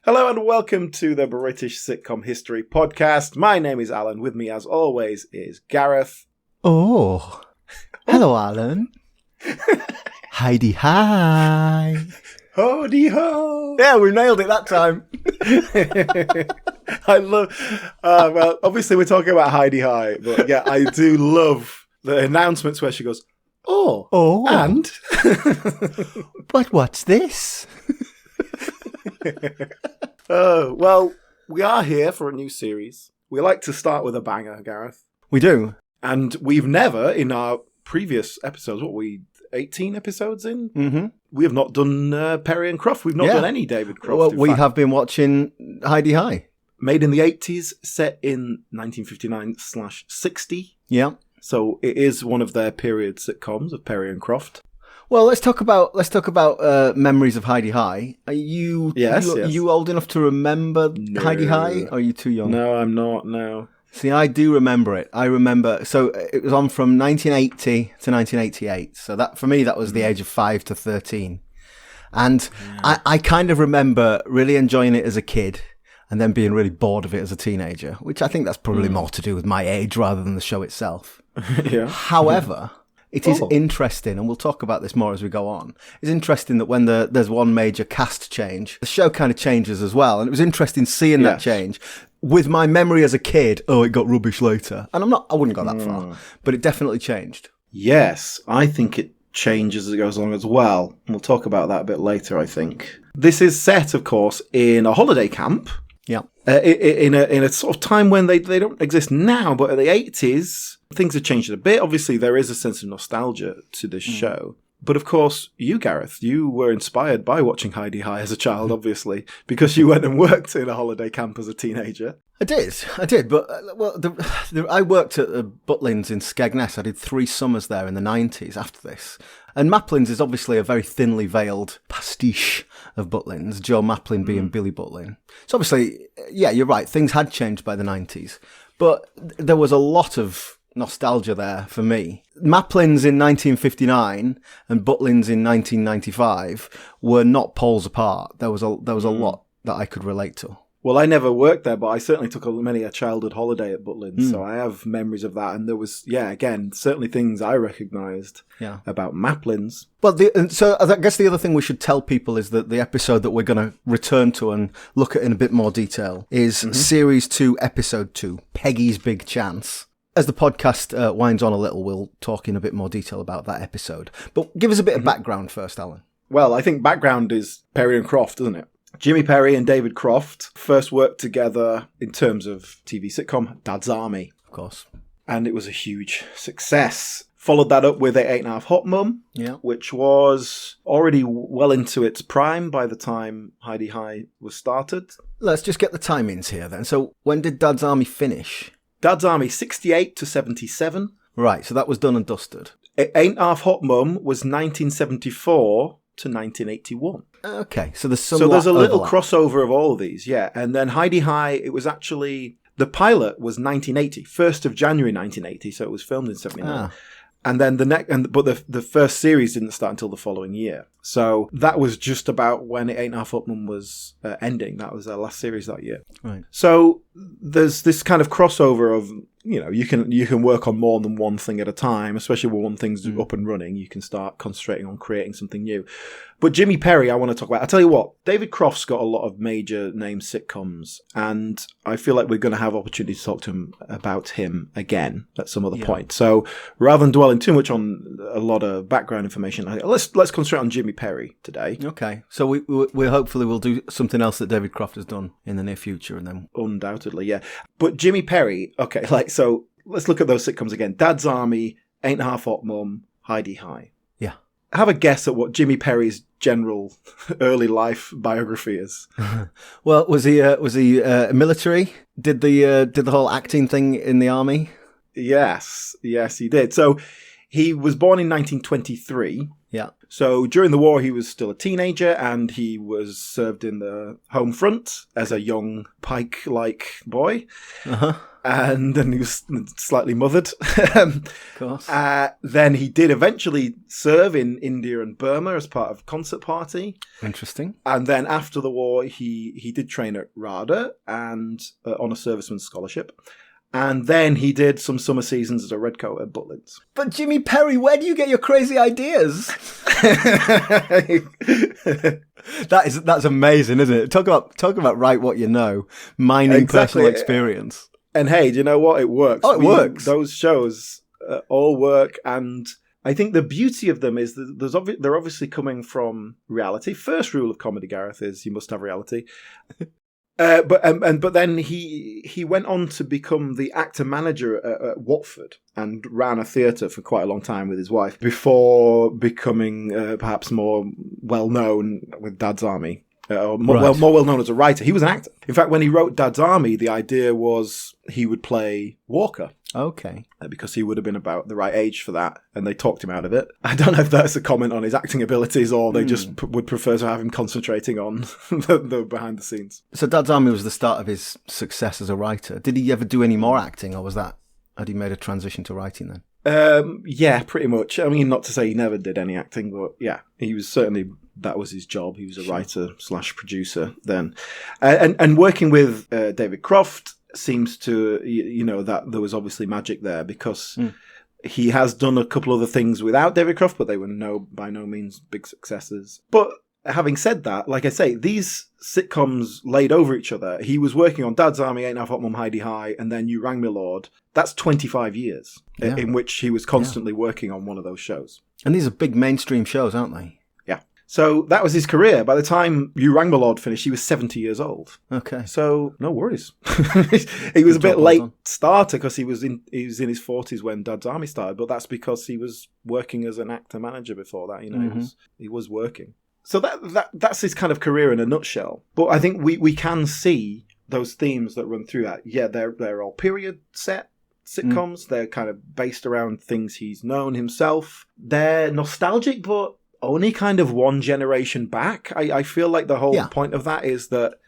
Hello and welcome to the British Sitcom History Podcast. My name is Alan. With me, as always, is Gareth. Oh, hello, Alan. Heidi, hi. Hody ho! Yeah, we nailed it that time. I love... well, obviously we're talking about Heidi High, but yeah, I do love the announcements where she goes, oh, and... But what's this? Oh, well, we are here for a new series. We like to start with a banger, Gareth. We do. And we've never, in our previous episodes, 18 episodes in? Mm-hmm. We have not done Perry and Croft. We've not done any David Croft. Well, we have been watching Heidi High. Made in the 80s, set in 1959/60. Yeah. So it is one of their period sitcoms of Perry and Croft. Well, let's talk about memories of Heidi High. Are you you old enough to remember Heidi High? Or are you too young? No, I'm not. No. See, I do remember it. I remember. So it was on from 1980 to 1988. So that for me, that was the age of 5 to 13, and I kind of remember really enjoying it as a kid, and then being really bored of it as a teenager. Which I think that's probably more to do with my age rather than the show itself. Yeah. However. It is interesting, and we'll talk about this more as we go on. It's interesting that when there's one major cast change, the show kind of changes as well. And it was interesting seeing that change. With my memory as a kid, it got rubbish later. And I wouldn't go that far, but it definitely changed. Yes, I think it changes as it goes along as well. And we'll talk about that a bit later, I think. This is set, of course, in a holiday camp. Yeah. In a sort of time when they don't exist now, but in the 80s, things have changed a bit. Obviously, there is a sense of nostalgia to this show. But of course, you, Gareth, you were inspired by watching Heidi High as a child, obviously, because you went and worked in a holiday camp as a teenager. I did, but I worked at Butlins in Skegness. I did 3 summers there in the 90s after this. And Maplin's is obviously a very thinly veiled pastiche of Butlins, Joe Maplin being Billy Butlin. So obviously, yeah, you're right, things had changed by the 90s. But there was a lot of nostalgia there for me. Maplin's in 1959 and Butlins in 1995 were not poles apart. There was a lot that I could relate to. Well, I never worked there, but I certainly took many a childhood holiday at Butlins, so I have memories of that. And there was, again, certainly things I recognised about Maplin's. Well, so I guess the other thing we should tell people is that the episode that we're going to return to and look at in a bit more detail is Series 2, Episode 2, Peggy's Big Chance. As the podcast winds on a little, we'll talk in a bit more detail about that episode. But give us a bit of background first, Alan. Well, I think background is Perry and Croft, isn't it? Jimmy Perry and David Croft first worked together in terms of TV sitcom Dad's Army. Of course. And it was a huge success. Followed that up with 8.5 Hot Mum, which was already well into its prime by the time Heidi High was started. Let's just get the timings here then. So when did Dad's Army finish? Dad's Army, 68 to 77. Right, so that was done and dusted. 8.5 Hot Mum was 1974 to 1981. Okay, so there's a little crossover of all of these, And then Heidi High, it was actually, the pilot was 1980, 1st of January 1980, so it was filmed in 79. And then but the first series didn't start until the following year. So that was just about when 8.5 Hot Mum was ending. That was their last series that year. Right. So there's this kind of crossover of, you can work on more than one thing at a time, especially when one thing's up and running. You can start concentrating on creating something new. But Jimmy Perry, I want to talk about. I'll tell you what, David Croft's got a lot of major name sitcoms, and I feel like we're going to have opportunity to talk to him about him again at some other point. So rather than dwelling too much on a lot of background information, let's concentrate on Jimmy Perry today. Okay, so we hopefully will do something else that David Croft has done in the near future, and then undoubtedly, yeah. But Jimmy Perry, okay, so let's look at those sitcoms again. Dad's Army, 8.5 Hot Mum, Heidi High. Yeah. Have a guess at what Jimmy Perry's general early life biography is. Well, was he military? Did the whole acting thing in the army? Yes, he did. So he was born in 1923. Yeah. So during the war, he was still a teenager, and he was served in the home front as a young pike-like boy. Uh-huh. And then he was slightly mothered. Of course. Then he did eventually serve in India and Burma as part of a concert party. Interesting. And then after the war, he did train at RADA and on a serviceman's scholarship. And then he did some summer seasons as a redcoat at Butlins. But Jimmy Perry, where do you get your crazy ideas? That's amazing, isn't it? Talk about write what you know, mining personal experience. And hey, do you know what? It works. Oh, it works. Those shows all work, and I think the beauty of them is that they're obviously coming from reality. First rule of comedy, Gareth, is you must have reality. But then he went on to become the actor manager at Watford and ran a theatre for quite a long time with his wife before becoming perhaps more well known with Dad's Army. More well known as a writer. He was an actor. In fact, when he wrote Dad's Army, the idea was he would play Walker. Okay. Because he would have been about the right age for that, and they talked him out of it. I don't know if that's a comment on his acting abilities, or they just would prefer to have him concentrating on the behind the scenes. So Dad's Army was the start of his success as a writer. Did he ever do any more acting, or had he made a transition to writing then? Yeah, pretty much. I mean, not to say he never did any acting, but yeah, he was certainly, that was his job. He was a writer / producer then. And working with David Croft seems to, that there was obviously magic there, because he has done a couple other things without David Croft, but they were by no means big successes. But having said that, like I say, these sitcoms laid over each other. He was working on Dad's Army, Ain't Half Hot Mum, Heidi High, and then You Rang Me Lord. That's 25 years in which he was constantly working on one of those shows. And these are big mainstream shows, aren't they? Yeah. So that was his career. By the time You Rang Me Lord finished, he was 70 years old. Okay. So no worries. He was a bit late starter because he was in his 40s when Dad's Army started, but that's because he was working as an actor manager before that. He was working. So that's his kind of career in a nutshell. But I think we can see those themes that run through that. Yeah, they're all period set sitcoms. They're kind of based around things he's known himself. They're nostalgic, but only kind of one generation back. I feel like the whole point of that is that,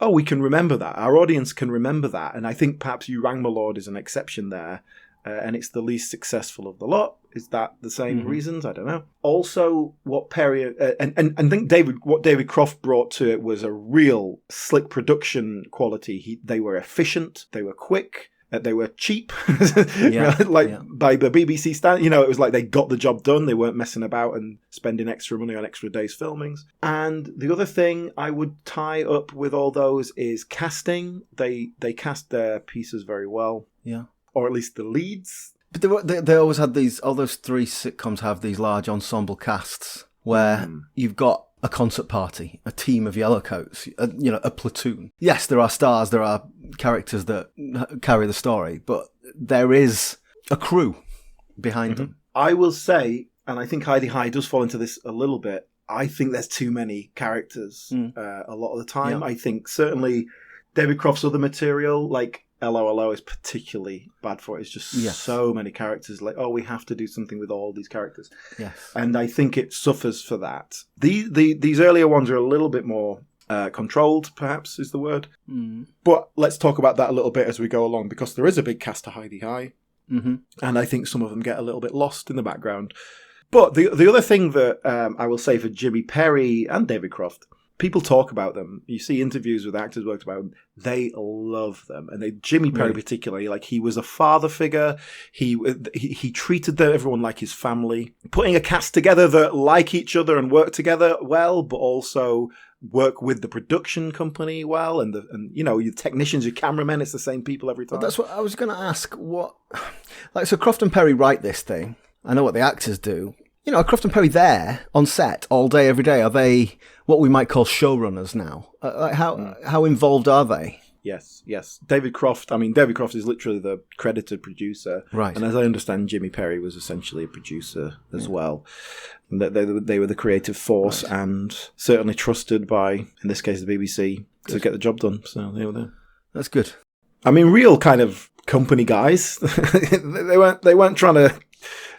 we can remember that. Our audience can remember that. And I think perhaps You Rang My Lord is an exception there. And it's the least successful of the lot. Is that the same reasons? I don't know. Also, what Perry and I think what David Croft brought to it was a real slick production quality. They were efficient. They were quick. They were cheap, by the BBC standard. It was like they got the job done. They weren't messing about and spending extra money on extra days' filmings. And the other thing I would tie up with all those is casting. They cast their pieces very well. Yeah. Or at least the leads. But they always had all those three sitcoms have these large ensemble casts where you've got a concert party, a team of yellowcoats, a platoon. Yes, there are stars, there are characters that carry the story, but there is a crew behind them. I will say, and I think Heidi High does fall into this a little bit, I think there's too many characters a lot of the time. Yeah. I think certainly David Croft's other material, like LOLO, is particularly bad for it. It's just so many characters. Like, we have to do something with all these characters. Yes. And I think it suffers for that. These earlier ones are a little bit more controlled, perhaps is the word. But let's talk about that a little bit as we go along, because there is a big cast to Heidi High. And I think some of them get a little bit lost in the background. But the other thing that I will say for Jimmy Perry and David Croft, people talk about them. You see interviews with actors worked about them. They love them. And Jimmy Perry particularly, like, he was a father figure. He treated everyone like his family. Putting a cast together that like each other and work together well, but also work with the production company well. And your technicians, your cameramen, it's the same people every time. Well, that's what I was going to ask. So Croft and Perry write this thing. I know what the actors do. Are Croft and Perry there on set all day, every day? Are they what we might call showrunners now? How involved are they? Yes. David Croft is literally the credited producer. Right. And as I understand, Jimmy Perry was essentially a producer as well. And they were the creative force and certainly trusted by, in this case, the BBC to get the job done. So they were there. That's good. I mean, real kind of company guys. They weren't trying to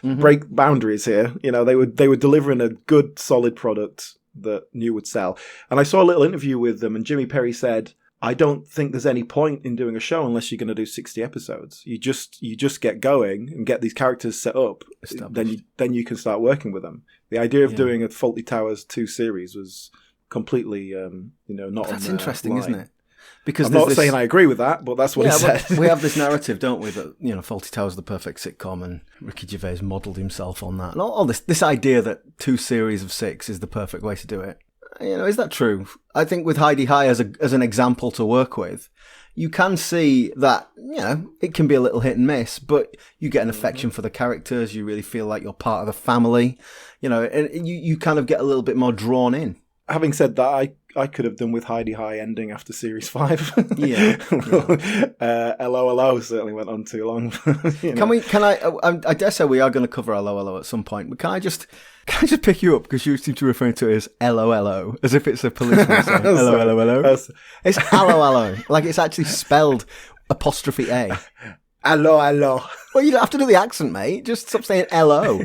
break boundaries here. They were delivering a good, solid product that knew would sell. And I saw a little interview with them, and Jimmy Perry said, I don't think there's any point in doing a show unless you're going to do 60 episodes. You just get going and get these characters set up. Then you can start working with them. The idea of doing a Fawlty Towers 2 series was completely, not. That's interesting, isn't it? Because I'm not saying I agree with that, but that's what he said. We have this narrative, don't we, that Fawlty Towers is the perfect sitcom, and Ricky Gervais modelled himself on that, and all this idea that 2 series of 6 is the perfect way to do it. Is that true? I think with Heidi High as an example to work with, you can see that it can be a little hit and miss, but you get an affection for the characters. You really feel like you're part of the family, and you kind of get a little bit more drawn in. Having said that, I could have done with Heidi High ending after series 5. Yeah. LOLO certainly went on too long. I dare say we are going to cover LOLO at some point, but can I just pick you up, because you seem to refer to it as LOLO, as if it's a policeman saying LOLO. It's LOLO, like it's actually spelled apostrophe A. Allo. Well, you don't have to do the accent, mate. Just stop saying LO.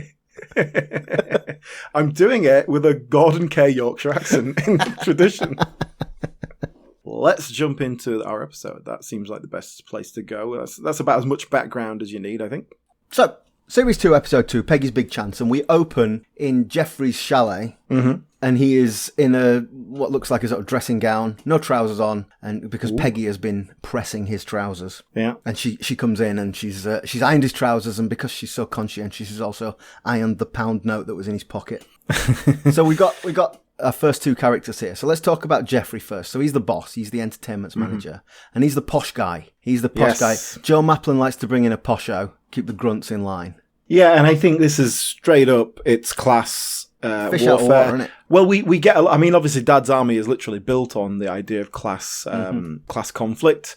I'm doing it with a Gordon K. Yorkshire accent in tradition. Let's jump into our episode. That seems like the best place to go. That's about as much background as you need, I think. So, Series 2, Episode 2, Peggy's Big Chance, and we open in Jeffrey's chalet, and he is in what looks like a sort of dressing gown, no trousers on, and because Peggy has been pressing his trousers. Yeah. And she comes in and she's ironed his trousers, and because she's so conscientious, she's also ironed the pound note that was in his pocket. So we got our first 2 characters here. So let's talk about Jeffrey first. So he's the boss, he's the entertainment manager, and he's the posh guy. He's the posh guy. Joe Maplin likes to bring in a posho, keep the grunts in line. Yeah, and I think this is straight up, it's class Fish warfare. out of water, isn't it? Well, we get, obviously Dad's Army is literally built on the idea of class conflict.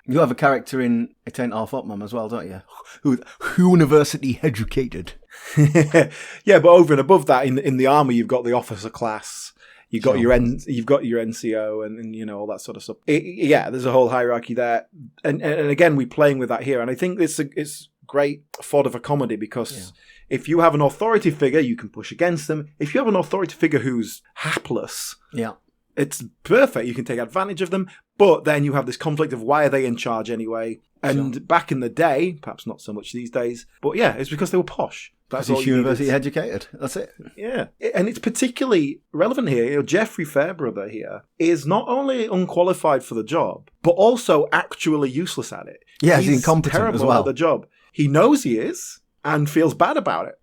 You have a character in It Ain't Half Up, Mum, as well, don't you? Who university educated. Yeah, but over and above that, in the army, you've got the officer class. You've got your NCO and all that sort of stuff. There's a whole hierarchy there, and again, we're playing with that here, and I think it's great fodder for comedy because if you have an authority figure, you can push against them. If you have an authority figure who's hapless, it's perfect. You can take advantage of them, but then you have this conflict of why are they in charge anyway? And back in the day, perhaps not so much these days, but it's because they were posh. That's all. He's university educated. That's it. Yeah, and it's particularly relevant here. Jeffrey Fairbrother here is not only unqualified for the job, but also actually useless at it. Yeah, he's incompetent terrible as well at the job. He knows he is and feels bad about it.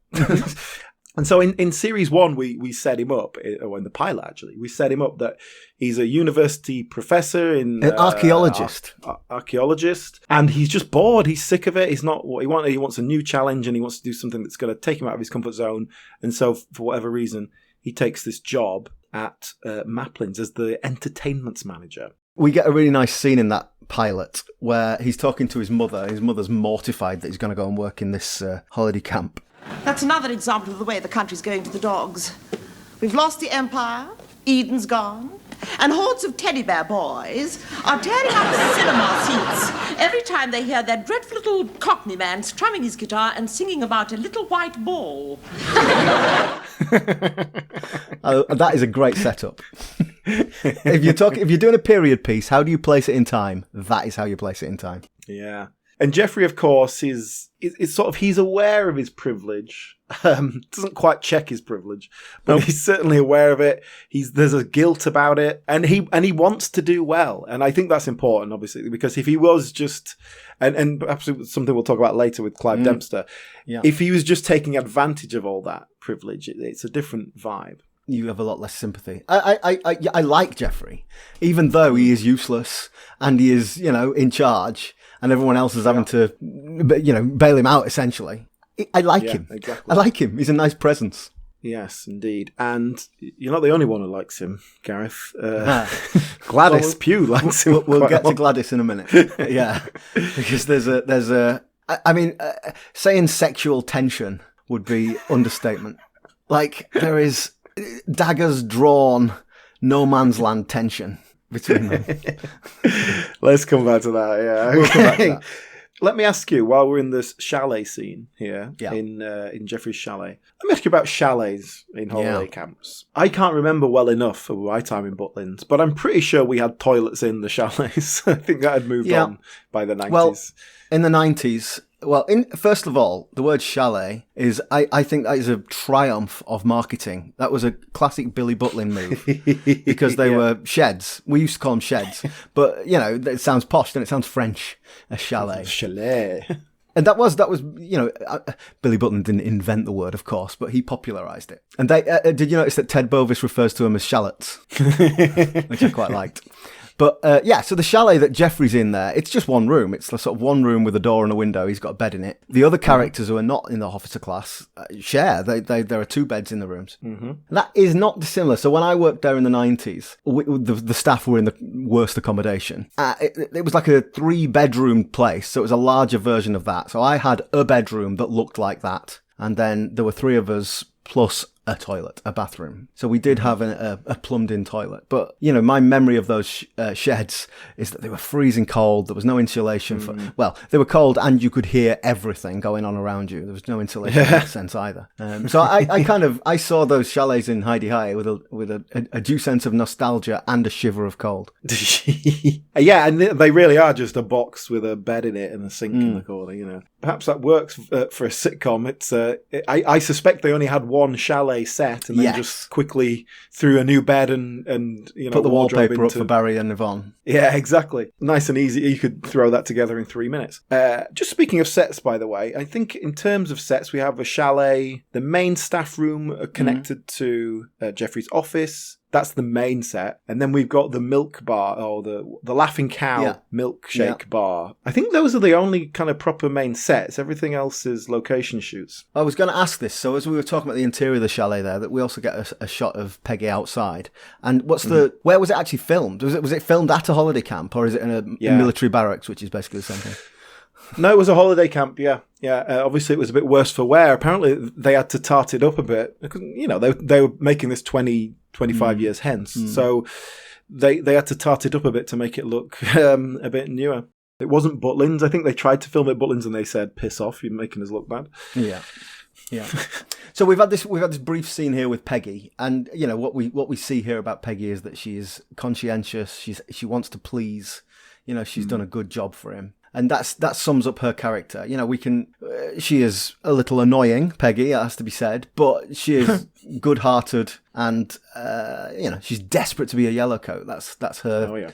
And so in series 1, we set him up, or in the pilot actually, we set him up that he's a university professor an archaeologist. Archaeologist, and he's just bored. He's sick of it. He's not what he wants. He wants a new challenge, and he wants to do something that's going to take him out of his comfort zone. And so, for whatever reason, he takes this job at Maplin's as the entertainment manager. We get a really nice scene in that pilot where he's talking to his mother. His mother's mortified that he's going to go and work in this holiday camp. That's another example of the way the country's going to the dogs. We've lost the empire, Eden's gone, and hordes of teddy bear boys are tearing up the cinema seats every time they hear that dreadful little Cockney man strumming his guitar and singing about a little white ball. That is a great setup. If you're doing a period piece, how do you place it in time? That is how you place it in time. Yeah. And Jeffrey, of course, is sort of, he's aware of his privilege. Doesn't quite check his privilege, but he's certainly aware of it. There's a guilt about it, and he wants to do well. And I think that's important, obviously, because if he was just, and perhaps something we'll talk about later with Clive Dempster, if he was just taking advantage of all that privilege, it's a different vibe. You have a lot less sympathy. I like Jeffrey, even though he is useless and he is, in charge. And everyone else is having to, bail him out, essentially. I like him. Exactly. I like him. He's a nice presence. Yes, indeed. And you're not the only one who likes him, Gareth. Gladys Pugh likes him. We'll get to Gladys in a minute. Yeah. Because there's a saying sexual tension would be understatement. Like, there is daggers drawn, no man's land tension between them. Let's come back to that, yeah. We'll come back to that. Let me ask you, while we're in this chalet scene here, Yeah. in Jeffrey's chalet, let me ask you about chalets in holiday camps. I can't remember well enough of my time in Butlins, but I'm pretty sure we had toilets in the chalets. I think that had moved on by the 90s. Well, in the 90s, first of all, the word chalet is, I think that is a triumph of marketing. That was a classic Billy Butlin move because they were sheds. We used to call them sheds, but it sounds posh and it sounds French, a chalet. Chalet. And that was Billy Butlin didn't invent the word, of course, but he popularised it. And they did you notice that Ted Bovis refers to them as shallots, which I quite liked. But so the chalet that Jeffrey's in there, it's just one room. It's sort of one room with a door and a window. He's got a bed in it. The other characters who are not in the officer class share. There are 2 beds in the rooms. Mm-hmm. That is not dissimilar. So when I worked there in the 90s, the staff were in the worst accommodation. It was like a 3-bedroom place, so it was a larger version of that. So I had a bedroom that looked like that. And then there were 3 of us plus a toilet, a bathroom. So we did have a plumbed-in toilet. But, my memory of those sheds is that they were freezing cold. There was no insulation. They were cold and you could hear everything going on around you. There was no insulation in that sense either. So I saw those chalets in Heidi High with a due sense of nostalgia and a shiver of cold. Yeah, and they really are just a box with a bed in it and a sink in the corner, Perhaps that works for a sitcom. It's I suspect they only had one chalet set and then just quickly threw a new bed and put the wallpaper up for Barry and Yvonne. Yeah, exactly. Nice and easy. You could throw that together in 3 minutes. Just speaking of sets, by the way, I think in terms of sets, we have a chalet, the main staff room connected to Jeffrey's office. That's the main set. And then we've got the milk bar, or the Laughing Cow milkshake bar. I think those are the only kind of proper main sets. Everything else is location shoots. I was going to ask this. So as we were talking about the interior of the chalet there, that we also get a shot of Peggy outside. And where was it actually filmed? Was it filmed at a holiday camp, or is it in a military barracks, which is basically the same thing? No, it was a holiday camp, yeah. Obviously, it was a bit worse for wear. Apparently, they had to tart it up a bit. They were making this 25 years hence. So they had to tart it up a bit to make it look a bit newer. It wasn't Butlins. I think they tried to film at Butlins and they said, piss off, you're making us look bad. Yeah. So we've had this brief scene here with Peggy, and what we see here about Peggy is that she is conscientious. She wants to please. She's done a good job for him. And that sums up her character. She is a little annoying, Peggy, it has to be said, but she is good-hearted and, she's desperate to be a yellowcoat. That's her. Oh, yeah.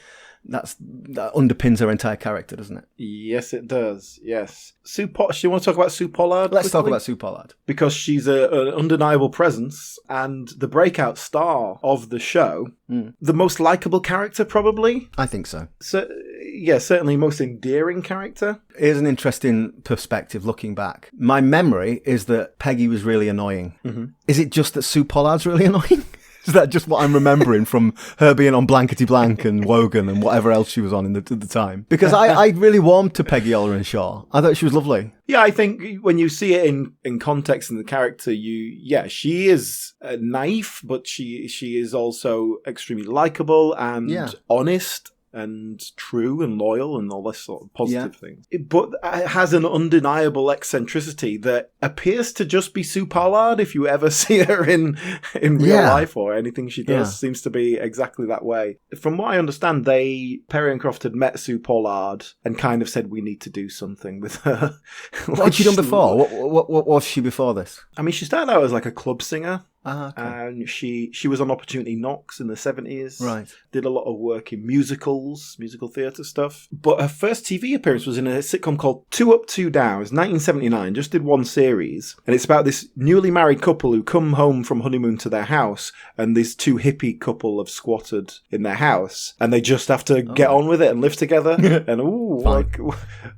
That underpins her entire character, doesn't it? Yes, it does. Yes. Do you want to talk about Sue Pollard? Let's talk about Sue Pollard. Because she's an undeniable presence and the breakout star of the show. The most likable character, probably. I think so. Certainly most endearing character. Here's an interesting perspective looking back. My memory is that Peggy was really annoying. Mm-hmm. Is it just that Sue Pollard's really annoying? Is that just what I'm remembering from her being on Blankety Blank and Wogan and whatever else she was on at the time? Because I really warmed to Peggy Ollerin-Shaw. I thought she was lovely. Yeah, I think when you see it in context in the character, she is naive, but she is also extremely likable and honest and true and loyal and all this sort of positive things. But it has an undeniable eccentricity that appears to just be Sue Pollard. If you ever see her in real life or anything she does, seems to be exactly that way. From what I understand, Perry and Croft had met Sue Pollard and kind of said, we need to do something with her. What had she done before? What was she before this? I mean, she started out as like a club singer. Okay. And she was on Opportunity Knocks in the 70s. Right. Did a lot of work in musicals, musical theatre stuff. But her first TV appearance was in a sitcom called Two Up, Two Down. It was 1979, just did one series. And it's about this newly married couple who come home from honeymoon to their house, and this 2 hippie couple have squatted in their house. And they just have to get on with it and live together. And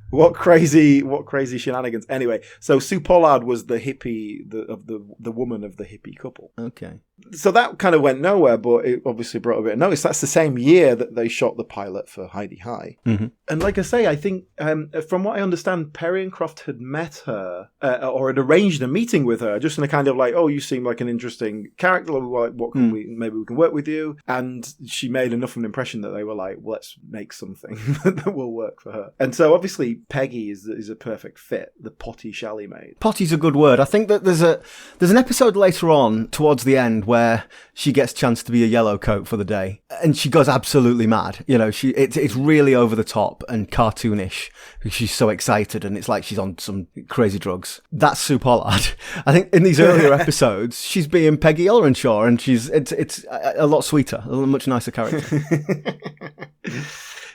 what crazy shenanigans. Anyway, so Sue Pollard was the hippie, the woman of the hippie couple. Okay. So that kind of went nowhere, but it obviously brought a bit of notice. That's the same year that they shot the pilot for Heidi High. Mm-hmm. And like I say, I think from what I understand, Perry and Croft had met her or had arranged a meeting with her just in a kind of like, oh, you seem like an interesting character. What can maybe we can work with you. And she made enough of an impression that they were like, well, let's make something that will work for her. And so obviously Peggy is a perfect fit, the potty Shelley made. Potty's a good word. I think that there's an episode later on towards the end where she gets a chance to be a yellow coat for the day, and she goes absolutely mad. You know, it's really over the top and cartoonish. She's so excited, and it's like she's on some crazy drugs. That's Sue Pollard. I think in these earlier episodes, she's being Peggy Elrenshaw, and it's a lot sweeter, a much nicer character.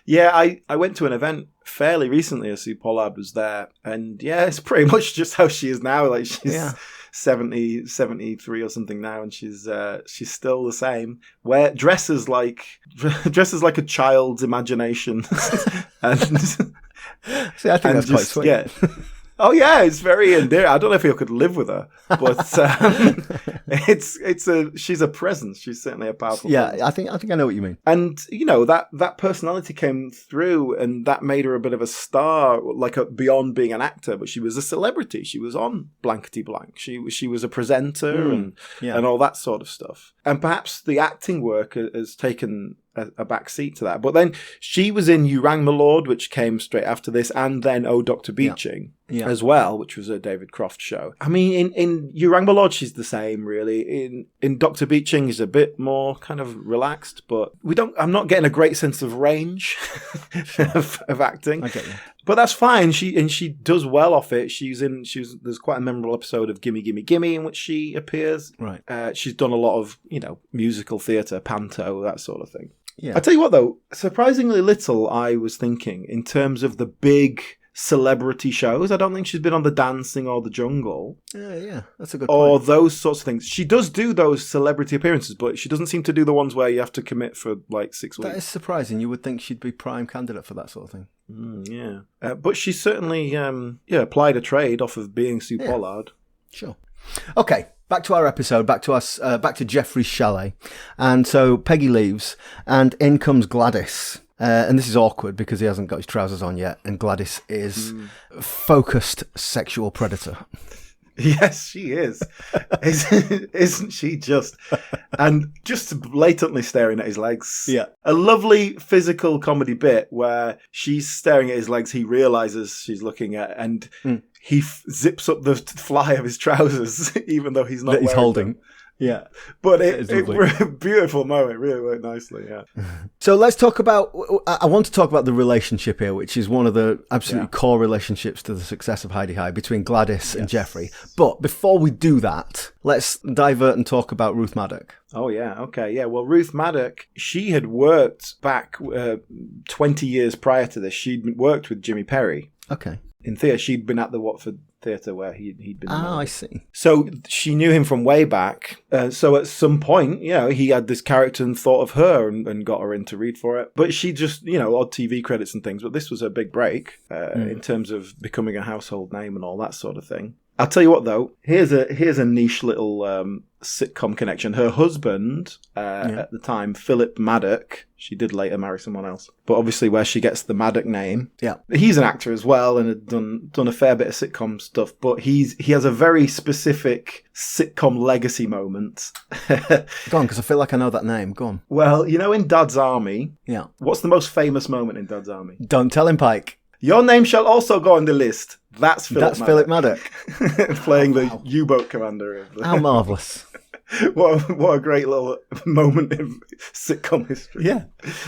Yeah, I went to an event fairly recently as Sue Pollard was there, and yeah, it's pretty much just how she is now. Like she's 70, 73 or something now, and she's still the same. Dresses like a child's imagination, and see, I think that's quite sweet. Yeah. Oh yeah, it's very endearing. I don't know if I could live with her, but she's a presence. She's certainly a powerful. Yeah, presence. I think I know what you mean. And that personality came through, and that made her a bit of a star, beyond being an actor. But she was a celebrity. She was on Blankety Blank. She was a presenter and all that sort of stuff. And perhaps the acting work has taken a back seat to that. But then she was in You Rang My Lord, which came straight after this, and then Oh, Dr. Beeching as well, which was a David Croft show. I mean, in You Rang My Lord, she's the same, really. In Dr. Beeching is a bit more kind of relaxed, but I'm not getting a great sense of range of acting. I get you. But that's fine. She does well off it. There's quite a memorable episode of Gimme Gimme Gimme in which she appears. Right. She's done a lot of, musical theatre, panto, that sort of thing. Yeah. I tell you what, though, surprisingly little I was thinking in terms of the big celebrity shows. I don't think she's been on The Dancing or The Jungle. Yeah, that's a good or point. those sorts of things. She does do those celebrity appearances, but she doesn't seem to do the ones where you have to commit for like 6 weeks. That is surprising. You would think she'd be prime candidate for that sort of thing. Yeah. But she certainly applied a trade off of being Sue Pollard. Sure. Okay. Back to our episode, back to Jeffrey's chalet. And so Peggy leaves, and in comes Gladys. And this is awkward because he hasn't got his trousers on yet, and Gladys is focused sexual predator. Yes, she is. Isn't she just? And just blatantly staring at his legs. Yeah. A lovely physical comedy bit where she's staring at his legs, he realises she's looking at, and he zips up the fly of his trousers, even though he's not that he's wearing holding. them. Yeah. But it a beautiful moment. It really worked nicely, yeah. So let's talk about, I want to talk about the relationship here, which is one of the absolutely core relationships to the success of Heidi High between Gladys and Jeffrey. But before we do that, let's divert and talk about Ruth Madoc. Oh, yeah. Okay. Yeah. Well, Ruth Madoc, she had worked back 20 years prior to this. She'd worked with Jimmy Perry. Okay. In theatre. She'd been at the Watford Theatre where he'd been. Oh, I see. So she knew him from way back. So at some point, he had this character and thought of her and got her in to read for it. But she just, odd TV credits and things. But this was her big break in terms of becoming a household name and all that sort of thing. I'll tell you what, though. Here's a niche little sitcom connection. Her husband, at the time, Philip Madoc, she did later marry someone else, but obviously where she gets the Madoc name. Yeah. He's an actor as well and had done a fair bit of sitcom stuff, but he has a very specific sitcom legacy moment. Go on, because I feel like I know that name. Go on. Well, in Dad's Army, yeah. What's the most famous moment in Dad's Army? Don't tell him, Pike. Your name shall also go on the list. That's Philip Madoc. Playing the U-boat commander. How marvellous. What a great little moment in sitcom history. Yeah.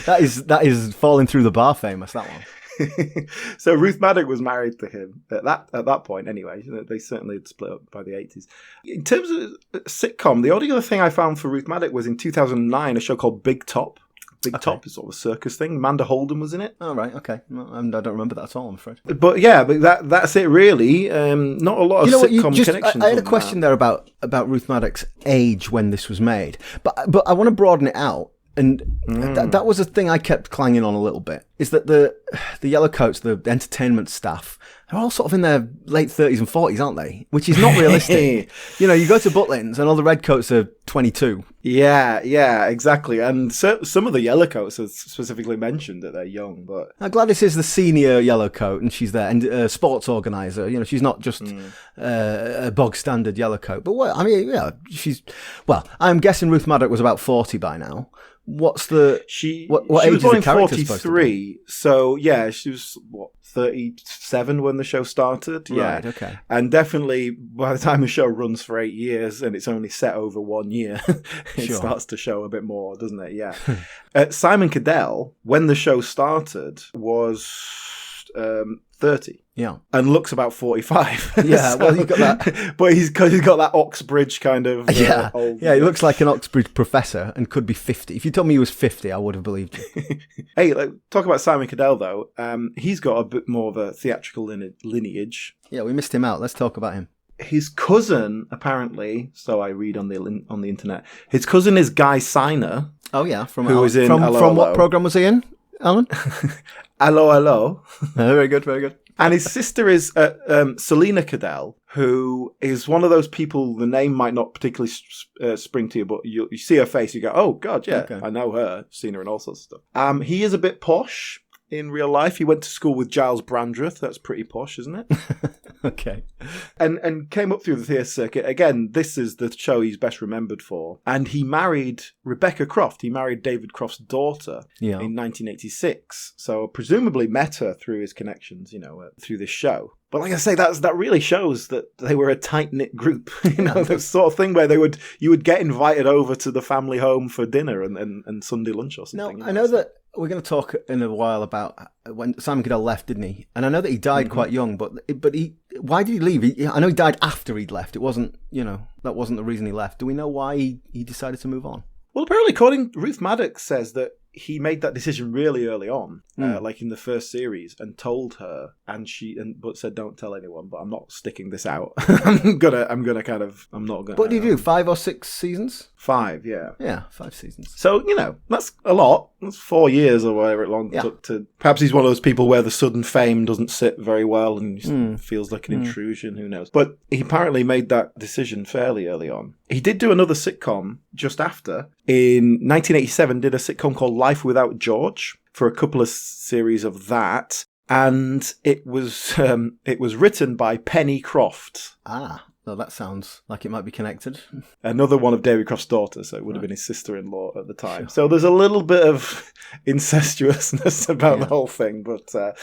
That is falling through the bar famous, that one. So Ruth Madoc was married to him at that point anyway. They certainly had split up by the 80s. In terms of sitcom, the only other thing I found for Ruth Madoc was in 2009, a show called Big Top. Top is sort of a circus thing. Amanda Holden was in it. Oh, right, okay. I don't remember that at all, I'm afraid. But that's it really. Not a lot of sitcom connections. I had a question there about Ruth Madoc's age when this was made. But I want to broaden it out. And that was a thing I kept clanging on a little bit, is that the Yellowcoats, the entertainment staff, they're all sort of in their late 30s and 40s, aren't they? Which is not realistic. You go to Butlins and all the Redcoats are 22. Yeah, exactly. And so, some of the Yellowcoats are specifically mentioned that they're young, but... Now, Gladys is the senior Yellowcoat, and she's there, and a sports organiser. She's not just a bog-standard Yellowcoat. But she's... Well, I'm guessing Ruth Madoc was about 40 by now. What's the... what age was born is the in character supposed to be? 43, so yeah, she was, 37 when the show started? Yeah. Right, okay. And definitely, by the time the show runs for 8 years and it's only set over 1 year, it starts to show a bit more, doesn't it? Yeah. Simon Cadell, when the show started, was 30. Yeah. And looks about 45. Yeah, well, you got that. But he's got that Oxbridge kind of old... Yeah, he looks like an Oxbridge professor and could be 50. If you told me he was 50, I would have believed you. Hey, talk about Simon Cadell, though. He's got a bit more of a theatrical lineage. Yeah, we missed him out. Let's talk about him. His cousin, apparently, so I read on the internet, his cousin is Guy Siner. Oh, yeah. From what programme was he in, Alan? Hello. Very good, very good. And his sister is Selena Cadell, who is one of those people, the name might not particularly spring to you, but you see her face, you go, oh, God, yeah, okay. I know her. Seen her in all sorts of stuff. He is a bit posh in real life. He went to school with Giles Brandreth. That's pretty posh, isn't it? Okay. And came up through the theatre circuit. Again, this is the show he's best remembered for. And he married Rebecca Croft. He married David Croft's daughter in 1986. So presumably met her through his connections, through this show. But like I say, that really shows that they were a tight-knit group. The sort of thing where you would get invited over to the family home for dinner and Sunday lunch or something. No, I know that we're going to talk in a while about when Simon Cadell left, didn't he? And I know that he died quite young, but why did he leave? I know he died after he'd left. It wasn't, that wasn't the reason he left. Do we know why he decided to move on? Well, apparently, Ruth Madoc says that he made that decision really early on, like in the first series, and told her, but said, "Don't tell anyone." But I'm not sticking this out. I'm not gonna. What did you do? 5 or 6 seasons? 5, yeah. Yeah, 5 seasons. So that's a lot. That's 4 years or whatever it took to. Perhaps he's one of those people where the sudden fame doesn't sit very well and feels like an intrusion. Who knows? But he apparently made that decision fairly early on. He did do another sitcom just after. In 1987, did a sitcom called Life Without George for a couple of series of that, and it was written by Penny Croft. Ah, well, that sounds like it might be connected. Another one of David Croft's daughters, so it would have been his sister-in-law at the time. Sure. So there's a little bit of incestuousness about the whole thing, but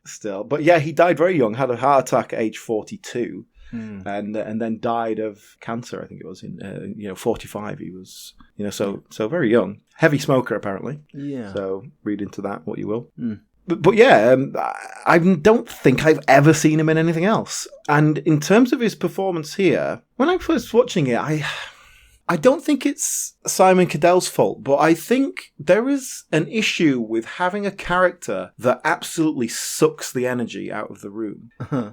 still. But yeah, he died very young, had a heart attack at age 42. And then died of cancer. I think it was in 45. He was so very young, heavy smoker apparently. Yeah. So read into that what you will. But yeah, I don't think I've ever seen him in anything else. And in terms of his performance here, when I first watching it, I don't think it's Simon Cadell's fault, but I think there is an issue with having a character that absolutely sucks the energy out of the room.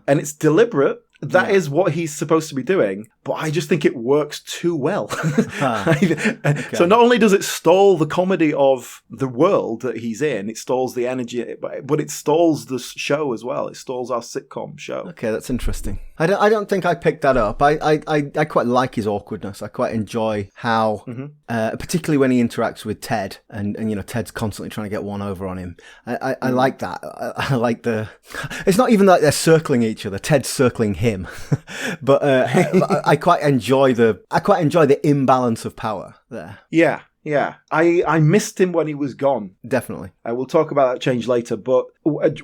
And it's deliberate. That is what he's supposed to be doing, but I just think it works too well. So not only does it stall the comedy of the world that he's in, it stalls the energy, but it stalls the show as well. It stalls our sitcom show. Okay, that's interesting. I don't think I picked that up. I quite like his awkwardness. I quite enjoy how, particularly when he interacts with Ted, and Ted's constantly trying to get one over on him. I like that. I like it's not even like they're circling each other. Ted's circling him. But I quite enjoy the imbalance of power there. Yeah. I missed him when he was gone. Definitely. I will talk about that change later, but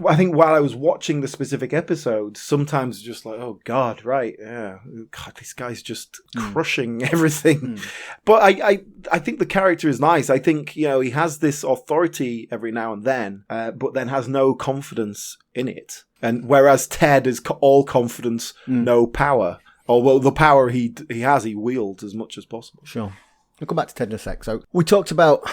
I think while I was watching the specific episodes, sometimes just like, oh God, right, yeah, God, this guy's just crushing everything. But I think the character is nice. I think, he has this authority every now and then, but then has no confidence in it. And whereas Ted is all confidence, no power. Although the power he has, he wields as much as possible. Sure. We'll come back to Ted in a sec. So we talked about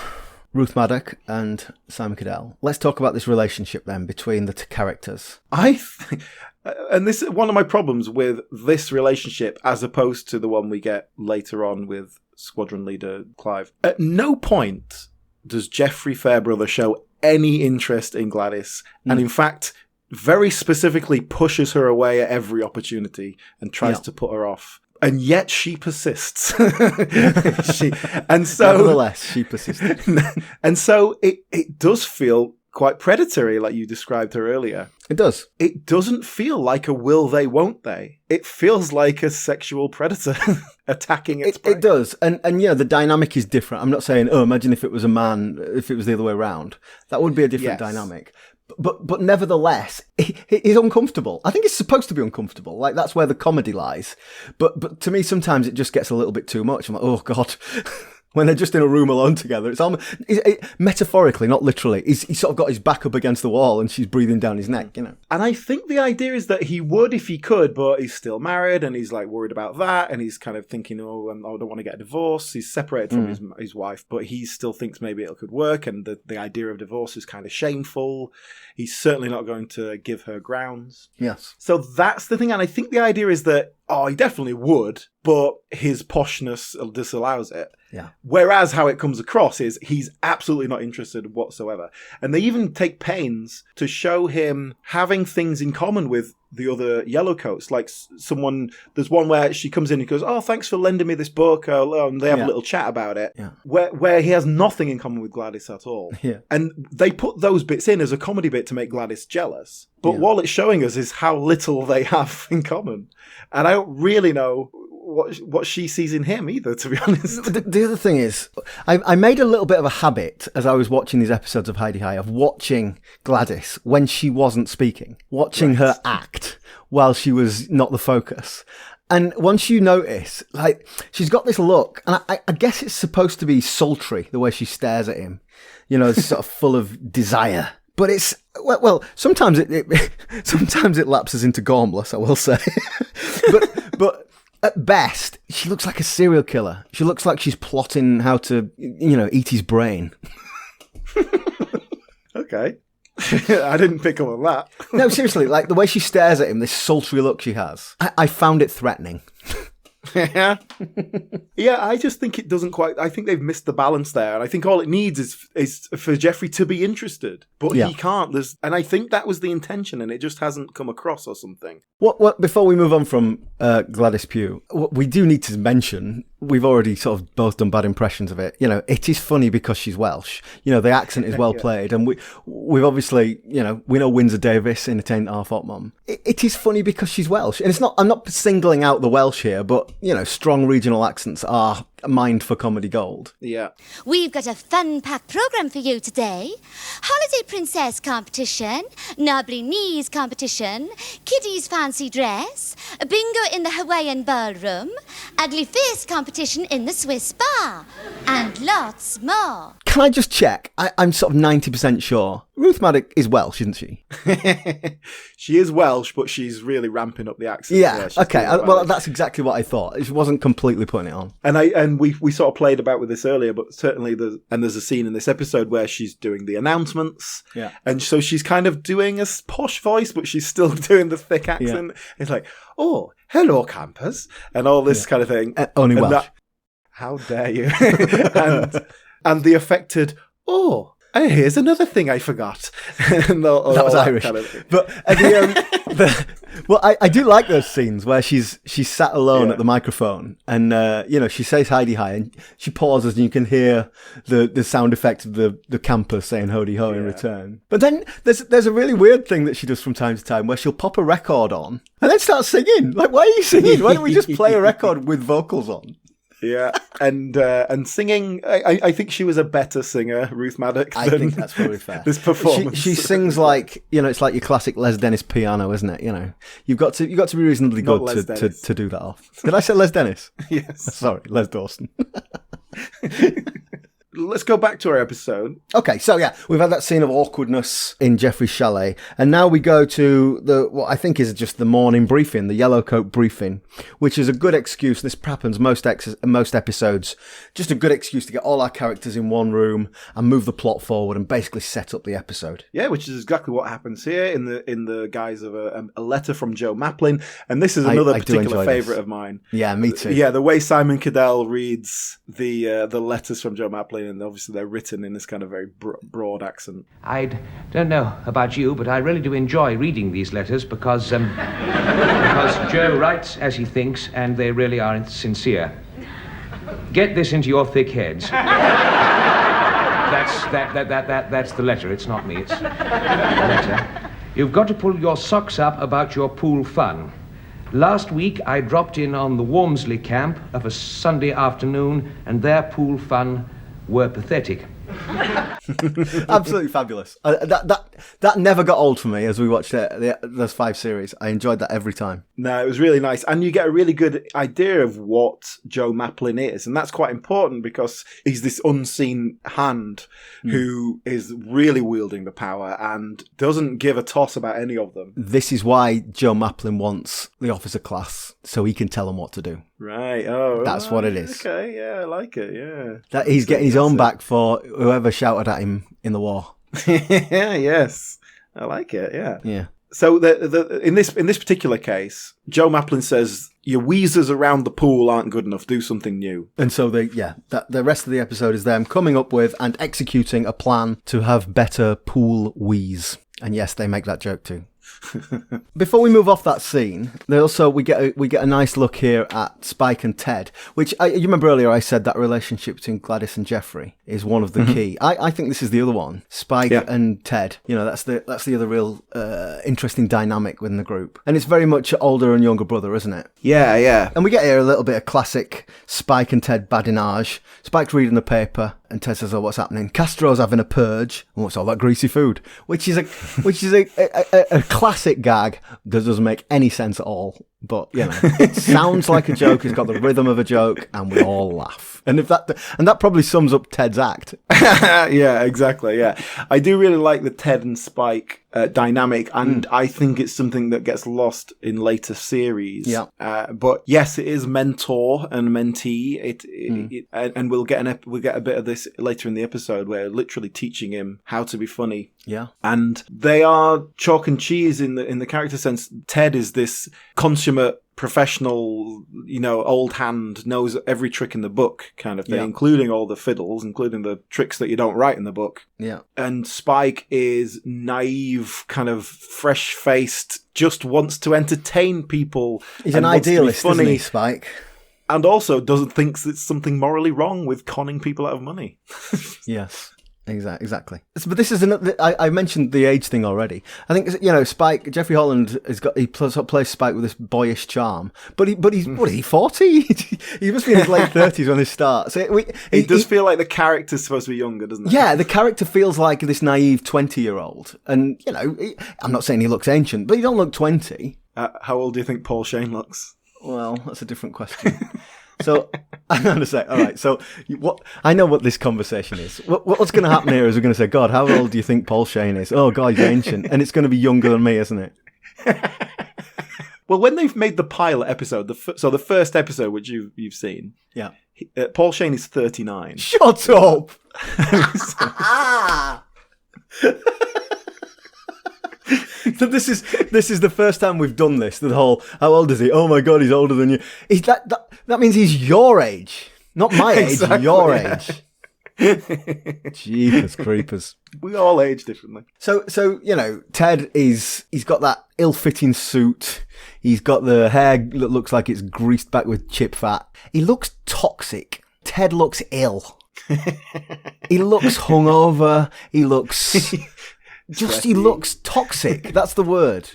Ruth Madoc and Simon Cadell. Let's talk about this relationship then between the two characters. And this is one of my problems with this relationship as opposed to the one we get later on with Squadron Leader Clive. At no point does Geoffrey Fairbrother show any interest in Gladys. And in fact, very specifically pushes her away at every opportunity and tries to put her off. And yet she persists. Nevertheless, she persisted. And so it does feel quite predatory, like you described her earlier. It does. It doesn't feel like a will they, won't they. It feels like a sexual predator attacking its prey. It does. And the dynamic is different. I'm not saying, imagine if it was a man, if it was the other way around. That would be a different dynamic. But nevertheless, it is uncomfortable. I think it's supposed to be uncomfortable. Like, that's where the comedy lies. But to me, sometimes it just gets a little bit too much. I'm like, oh, God. When they're just in a room alone together, it's almost metaphorically, not literally. He's sort of got his back up against the wall and she's breathing down his neck, And I think the idea is that he would if he could, but he's still married and he's like worried about that, and he's kind of thinking, I don't want to get a divorce. He's separated from his wife, but he still thinks maybe it could work, and the idea of divorce is kind of shameful. He's certainly not going to give her grounds. Yes. So that's the thing, and I think the idea is that, he definitely would, but his poshness disallows it. Yeah. Whereas how it comes across is he's absolutely not interested whatsoever. And they even take pains to show him having things in common with the other Yellowcoats. Like there's one where she comes in and goes, thanks for lending me this book. And they have a little chat about it. Yeah. Where he has nothing in common with Gladys at all. Yeah. And they put those bits in as a comedy bit to make Gladys jealous. But what it's showing us is how little they have in common. And I don't really know what she sees in him either, to be honest. The other thing is, I made a little bit of a habit as I was watching these episodes of Heidi High of watching Gladys when she wasn't speaking, watching her act while she was not the focus. And once you notice, like, she's got this look, and I guess it's supposed to be sultry, the way she stares at him, it's sort of full of desire. But it's, well, sometimes sometimes it lapses into gormless, I will say. but at best, she looks like a serial killer. She looks like she's plotting how to, eat his brain. Okay. I didn't pick up on that. No, seriously, like the way she stares at him, this sultry look she has. I found it threatening. Yeah. Yeah, I just think it doesn't quite... I think they've missed the balance there. And I think all it needs is for Jeffrey to be interested. But he can't. And I think that was the intention, and it just hasn't come across or something. What? Before we move on from Gladys Pugh, what we do need to mention, we've already sort of both done bad impressions of it. It is funny because she's Welsh. The accent is well played. And we've obviously, we know Windsor Davis in It Ain't Half Hot Mum. It is funny because she's Welsh. And I'm not singling out the Welsh here, but, strong regional accents are mined for comedy gold. Yeah. We've got a fun-packed programme for you today. Holiday Princess competition, Knobbly Knees competition, Kitty's fancy dress, a bingo in the Hawaiian ballroom, ugly face competition in the Swiss bar, and lots more. Can I just check? I'm sort of 90% sure. Ruth Madoc is Welsh, isn't she? She is Welsh, but she's really ramping up the accent. Yeah, okay. Well, that's exactly what I thought. She wasn't completely putting it on. And we sort of played about with this earlier, but certainly there's a scene in this episode where she's doing the announcements. Yeah. And so she's kind of doing a posh voice, but she's still doing the thick accent. Yeah. It's like, hello, campers, and all this kind of thing. Only Welsh. How dare you? and the affected, and here's another thing I forgot. And that was Irish. Kind of but I do like those scenes where she's sat alone at the microphone and, she says Heidi High and she pauses and you can hear the sound effect of the campers saying Hody Ho in return. But then there's a really weird thing that she does from time to time where she'll pop a record on and then start singing. Like, why are you singing? Why don't we just play a record with vocals on? Yeah, and singing, I think she was a better singer, Ruth Madoc, than I think that's probably fair. This performance. She sings like, it's like your classic Les Dennis piano, isn't it? You've got to be reasonably good to do that off. Did I say Les Dennis? Yes. Sorry, Les Dawson. Let's go back to our episode. Okay, so we've had that scene of awkwardness in Jeffrey's chalet, and now we go to what I think is just the morning briefing, the Yellowcoat briefing, which is a good excuse. This happens most episodes. Just a good excuse to get all our characters in one room and move the plot forward and basically set up the episode. Yeah, which is exactly what happens here in the guise of a letter from Joe Maplin, and this is another particular favourite of mine. Yeah, me too. Yeah, the way Simon Cadell reads the letters from Joe Maplin and obviously they're written in this kind of very broad accent. I don't know about you, but I really do enjoy reading these letters because Joe writes as he thinks, and they really are sincere. Get this into your thick heads. That's the letter. It's not me. It's the letter. You've got to pull your socks up about your pool fun. Last week, I dropped in on the Wormsley camp of a Sunday afternoon, and their pool fun were pathetic. Absolutely fabulous. That never got old for me as we watched those 5 series. I enjoyed that every time. No, it was really nice. And you get a really good idea of what Joe Maplin is. And that's quite important because he's this unseen hand who is really wielding the power and doesn't give a toss about any of them. This is why Joe Maplin wants the officer class, so he can tell them what to do. Right. Oh, that's what it is. Okay. Yeah, I like it. Yeah. That he's getting his own back for whoever shouted at him in the war. Yes. I like it. Yeah. Yeah. So in this particular case, Joe Maplin says your wheezers around the pool aren't good enough. Do something new. And so the rest of the episode is them coming up with and executing a plan to have better pool wheeze. And yes, they make that joke too. Before we move off that scene, we get a nice look here at Spike and Ted, which you remember earlier I said that relationship between Gladys and Jeffrey is one of the key. I think this is the other one. Spike and Ted. You know, that's the other real interesting dynamic within the group, and it's very much older and younger brother, isn't it? Yeah. And we get here a little bit of classic Spike and Ted badinage. Spike's reading the paper, and Ted says, "Oh, what's happening?" Castro's having a purge. And what's all that greasy food? Which is a classic gag that doesn't make any sense at all. But you know, it sounds like a joke. It's got the rhythm of a joke, and we all laugh. And that probably sums up Ted's act. Yeah, exactly. Yeah, I do really like the Ted and Spike dynamic, and I think it's something that gets lost in later series. Yeah. But yes, it is mentor and mentee. And we'll get a bit of this later in the episode where literally teaching him how to be funny. Yeah. And they are chalk and cheese in the character sense. Ted is this consummate professional, old hand, knows every trick in the book kind of thing, including all the fiddles, including the tricks that you don't write in the book. Yeah. And Spike is naive, kind of fresh-faced, just wants to entertain people. He's an idealist, isn't he, Spike? And also thinks it's something morally wrong with conning people out of money. Yes. Exactly. But this is I mentioned the age thing already. I think, Spike, Jeffrey Holland plays Spike with this boyish charm. But he's, what is he, 40? He must be in his late 30s when this starts. It does feel like the character's supposed to be younger, doesn't it? Yeah, the character feels like this naive 20-year-old. And, I'm not saying he looks ancient, but he don't look 20. How old do you think Paul Shane looks? Well, that's a different question. So, I'm going to say, all right, so I know what this conversation is. What's going to happen here is we're going to say, God, how old do you think Paul Shane is? Oh, God, he's ancient. And it's going to be younger than me, isn't it? Well, when they've made the pilot episode, so the first episode, which you've seen, yeah, Paul Shane is 39. Shut up! So this is the first time we've done this. The whole, how old is he? Oh my God, he's older than you. That means he's your age, not my age. Your age. Jeepers creepers. We all age differently. So Ted he's got that ill-fitting suit. He's got the hair that looks like it's greased back with chip fat. He looks toxic. Ted looks ill. He looks hungover. He looks. He looks toxic. That's the word.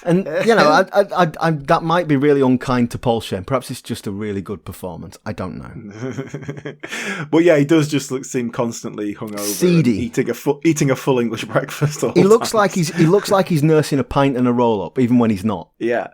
And, I that might be really unkind to Paul Shane. Perhaps it's just a really good performance. I don't know. But yeah, he does just seem constantly hungover. Seedy. Eating a full English breakfast all He looks like he's nursing a pint and a roll-up, even when he's not. Yeah.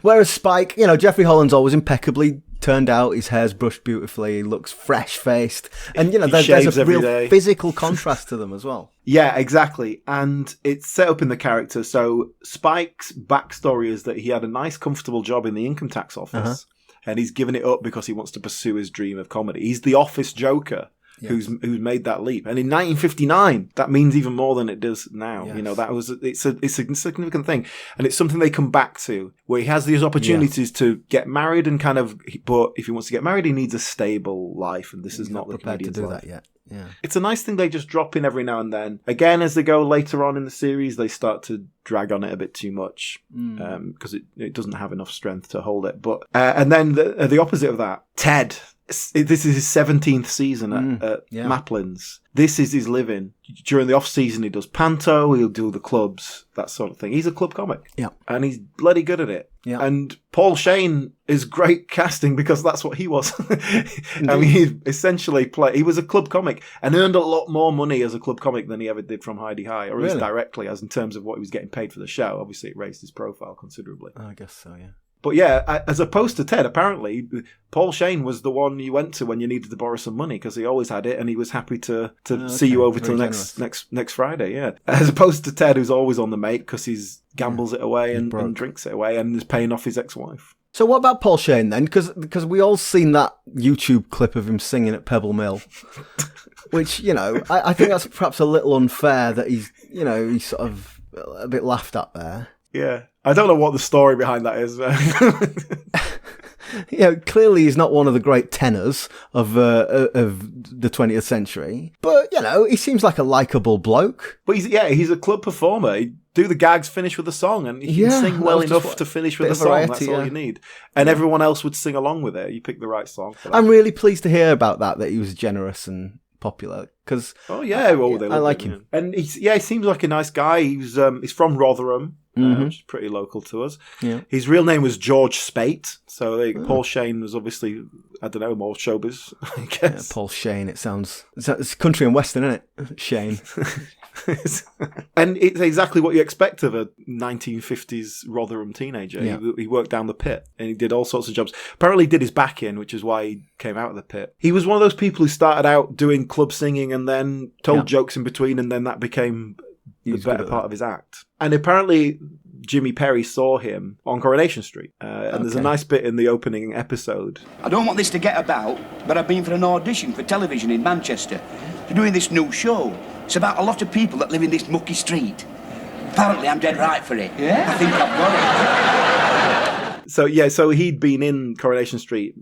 Whereas Spike, Jeffrey Holland's always impeccably turned out. His hair's brushed beautifully. He looks fresh-faced. And, there's a real physical contrast to them as well. Yeah, exactly. And it's set up in the character. So Spike's backstory is that he had a nice, comfortable job in the income tax office. And he's given it up because he wants to pursue his dream of comedy. He's the office joker. Yeah. Who's made that leap. And in 1959, that means even more than it does now. Yes. It's a significant thing. And it's something they come back to, where he has these opportunities to get married and but if he wants to get married, he needs a stable life. And this is not prepared to do life. that yet. Yeah. It's a nice thing they just drop in every now and then. Again, as they go later on in the series, they start to drag on it a bit too much because it doesn't have enough strength to hold it. But and then the opposite of that, Ted. This is his 17th season at Maplin's. This is his living. During the off-season, he does panto, he'll do the clubs, that sort of thing. He's a club comic. Yeah. And he's bloody good at it. Yeah. And Paul Shane is great casting because that's what he was. I mean, he essentially he was a club comic and earned a lot more money as a club comic than he ever did from Heidi High, or at least directly, as in terms of what he was getting paid for the show. Obviously, it raised his profile considerably. I guess so, yeah. But yeah, as opposed to Ted, apparently, Paul Shane was the one you went to when you needed to borrow some money because he always had it and he was happy to see you over till next Friday, yeah. As opposed to Ted, who's always on the make because he's gambles it away and drinks it away and is paying off his ex-wife. So what about Paul Shane then? Because we all seen that YouTube clip of him singing at Pebble Mill, which, I think that's perhaps a little unfair that he's sort of a bit laughed at there. Yeah. I don't know what the story behind that is. Clearly he's not one of the great tenors of the 20th century. But, he seems like a likeable bloke. But he's a club performer. He'd do the gags, finish with a song, and he can sing well enough to finish with a song. Variety, that's all you need. And everyone else would sing along with it. You pick the right song for that. I'm really pleased to hear about that he was generous and popular. Cause I like him. And he seems like a nice guy. He's from Rotherham. Which is pretty local to us. Yeah. His real name was George Spate, so Paul Shane was obviously, I don't know, more showbiz, I guess. Yeah, Paul Shane, it's country and western, isn't it? Shane. And it's exactly what you expect of a 1950s Rotherham teenager. Yeah. He worked down the pit and he did all sorts of jobs. Apparently he did his back in, which is why he came out of the pit. He was one of those people who started out doing club singing and then told jokes in between, and then that became the better part of his act. And apparently Jimmy Perry saw him on Coronation Street. And there's a nice bit in the opening episode. I don't want this to get about, but I've been for an audition for television in Manchester. They're doing this new show. It's about a lot of people that live in this mucky street. Apparently I'm dead right for it. Yeah? I think I've got it. So he'd been in Coronation Street,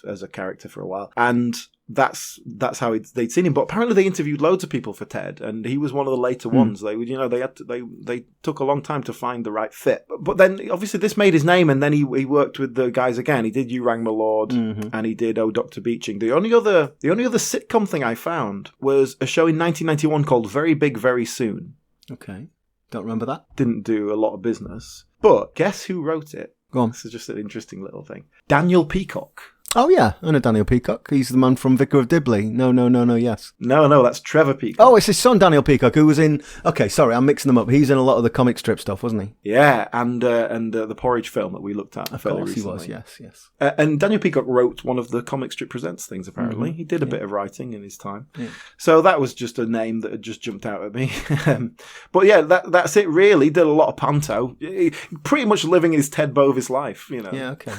as a character for a while. And that's how they'd seen him. But apparently they interviewed loads of people for Ted, and he was one of the later ones. They they took a long time to find the right fit. But then obviously this made his name, and then he worked with the guys again. He did You Rang My Lord, and he did Oh Dr. Beeching. The only other sitcom thing I found was a show in 1991 called Very Big Very Soon. Okay, don't remember that. Didn't do a lot of business, but guess who wrote it? Go on. This is just an interesting little thing. Daniel Peacock. Oh, yeah, I know Daniel Peacock. He's the man from Vicar of Dibley. No, yes. No, that's Trevor Peacock. Oh, it's his son, Daniel Peacock, who was in... Okay, sorry, I'm mixing them up. He's in a lot of the comic strip stuff, wasn't he? Yeah, and the Porridge film that we looked at fairly recently. Of course he was, yes. And Daniel Peacock wrote one of the Comic Strip Presents things, apparently. He did a bit of writing in his time. Yeah. So that was just a name that had just jumped out at me. But yeah, that's it, really. Did a lot of panto. Pretty much living his Ted Bovis life, Yeah, okay.